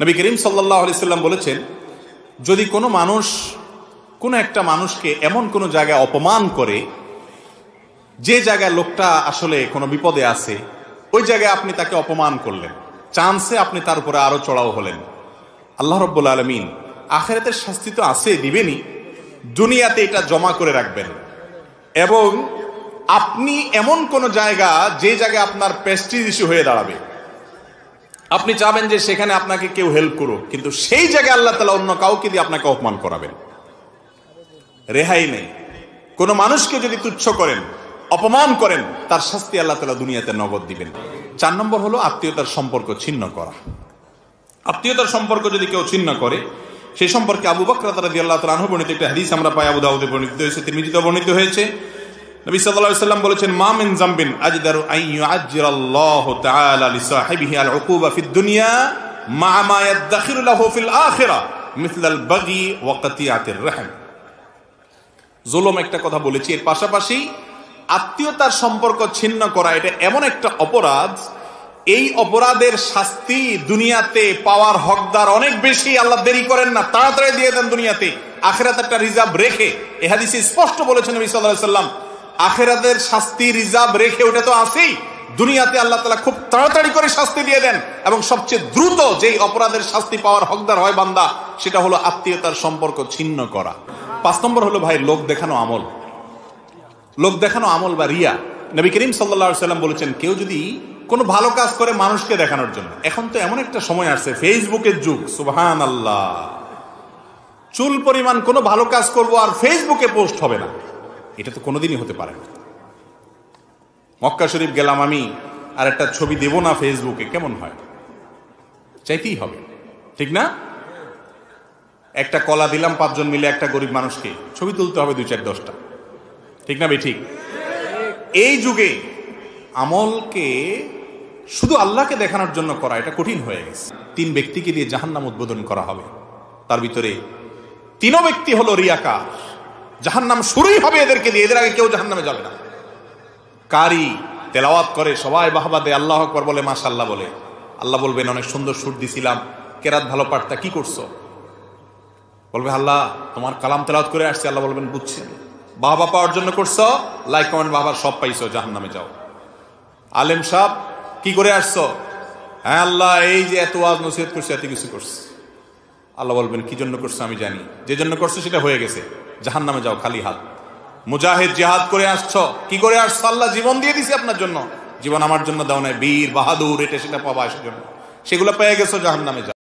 নবী করিম সাল্লাল্লাহু আলাইহি সাল্লাম বলেছেন, যদি কোনো মানুষ কোনো একটা মানুষকে এমন কোনো জায়গায় অপমান করে যে জায়গায় লোকটা আসলে কোনো বিপদে আছে, ওই জায়গায় আপনি তাকে অপমান করলেন, চান্সে আপনি তার উপরে আরো চড়াও হলেন, আল্লাহ রাব্বুল আলামিন আখিরাতের শাস্তি তো আছে, দিবেনই, দুনিয়াতে এটা জমা করে রাখবেন। এবং আপনি এমন কোন জায়গা যে জায়গায় আপনার প্রেস্টিজ ইস্যু হয়ে দাঁড়াবে, আপনি চাবেন যে সেখানে আপনাকে কেউ হেল্প করুক, কিন্তু সেই জায়গায় আল্লাহ তাআলা অন্য কাউকে দিয়ে আপনাকে অপমান করাবেন, রেহাই নেই। কোন মানুষকে যদি তুচ্ছ করেন, অপমান করেন, তার শাস্তি আল্লাহ তাআলা দুনিয়াতে নগদ দিবেন। 4 নম্বর হলো আত্মীয়তার সম্পর্ক ছিন্ন করা। আত্মীয়তার সম্পর্ক যদি কেউ ছিন্ন করে, সেই সম্পর্কে আবু বকর রাদিয়াল্লাহু তাআলা আনহু বর্ণিত একটা হাদিস আমরা পাই, আবু দাউদে বর্ণিত হয়েছে, তিরমিজিতে বর্ণিত হয়েছে। নবী সাল্লাল্লাহু আলাইহি ওয়াসাল্লাম বলেছেন, মা মিন যামবিন আজদারু আন ইউআজ্জিরাল্লাহু তাআলা লিসাহিবিহি আল উকুবা ফিদ দুনিয়া মা মা ইয়াদখিরু লাহু ফিল আখিরাহ মিথলাল বাগি ওয়া কাতিয়াতির রাহম। জুলুম একটা কথা বলেছি, এর পাশাপাশি আত্মীয়তার সম্পর্ক ছিন্ন করা এটা এমন একটা অপরাধ, এই অপরাধের শাস্তি দুনিয়াতে পাওয়ার হকদার অনেক বেশি। আল্লাহ দেরি করেন না, তাড়াতাড়ি দিয়ে দেন দুনিয়াতে, আখিরাতে একটা রিজার্ভ রেখে। এই হাদিসে স্পষ্ট বলেছেন নবী সাল্লাল্লাহু আলাইহি ওয়াসাল্লাম, আখিরাতের শাস্তি রিজার্ভ রেখে, ওটা তো আছেই, দুনিয়াতে আল্লাহ তাআলা খুব তাড়াতাড়ি করে শাস্তি দিয়ে দেন। এবং সবচেয়ে দ্রুত যেই অপরাধের শাস্তি পাওয়ার হকদার হয় বান্দা, সেটা হলো আত্মীয়তার সম্পর্ক ছিন্ন করা। 5 নম্বর হলো ভাই লোক দেখানো আমল। লোক দেখানো আমল বা রিয়া। নবী করিম সাল্লাল্লাহু আলাইহি ওয়াসাল্লাম বলেছেন, কেউ যদি কোনো ভালো কাজ করে মানুষকে দেখানোর জন্য, এখন তো এমন একটা সময় আসছে, ফেসবুকের যুগ, সুবহানাল্লাহ, চুল পরিমাণ কোনো ভালো কাজ করব আর ফেসবুকে পোস্ট হবে না, এটা তো কোনোদিনই হতে পারে না। মক্কা শরীফ গেলাম আমি, আর একটা ছবি দেব না ফেসবুকে, কেমন হয়? চাইতেই হবে, ঠিক না? একটা কলা দিলাম 5 জন মিলে একটা গরিব মানুষকে, ছবি তুলতে হবে 2-4-10টা, ঠিক না? ঠিক। এই যুগে আমলকে শুধু আল্লাহকে দেখানোর জন্য করা এটা কঠিন হয়ে গেছে। 3 ব্যক্তিকে দিয়ে জাহান্নাম উদ্বোধন করা হবে, তার ভিতরে 3 ব্যক্তি হলো রিয়াকার, জাহান্নাম শুরুই হবে এদেরকে দিয়ে, এদের আগে কেউ জাহান্নামে যাবে না। কারি তেলাওয়াত করে, সবাই বাহবা দেয়, আল্লাহু আকবার বলে, মাশাআল্লাহ বলে, আল্লাহ বলবেন অনেক সুন্দর সুর দিছিলাম, কেরাত ভালো পারতা, কি করছো? বলবে আল্লাহ তোমার কালাম তেলাওয়াত করে আসছে, আল্লাহ বলবেন বুঝছি, বাহবা পাওয়ার জন্য করছো, লাইক কমেন্ট বাহবার সব পাইছো, জাহান্নামে যাও। আলেম সাহেব কি করে আসছো? হ্যাঁ আল্লাহ এই যে এত ওয়াজ নসিহত করছে, এত কিছু করছে। আল্লাহ বলবেন কি জন্য করছো আমি জানি, যে জন্য করছো সেটা হয়ে গেছে, জাহান্নামে যাও খালি হাত। মুজাহিদ জিহাদ করে আসছো, কি করে আসছো? আল্লাহ জীবন দিয়ে দিছি আপনার জন্য, জীবন আমার জন্য দাও নাই, বীর বাহাদুর এটা সেটা পাবা, সেজন্য সেগুলো পেয়ে গেছো, জাহান্নামে যাও।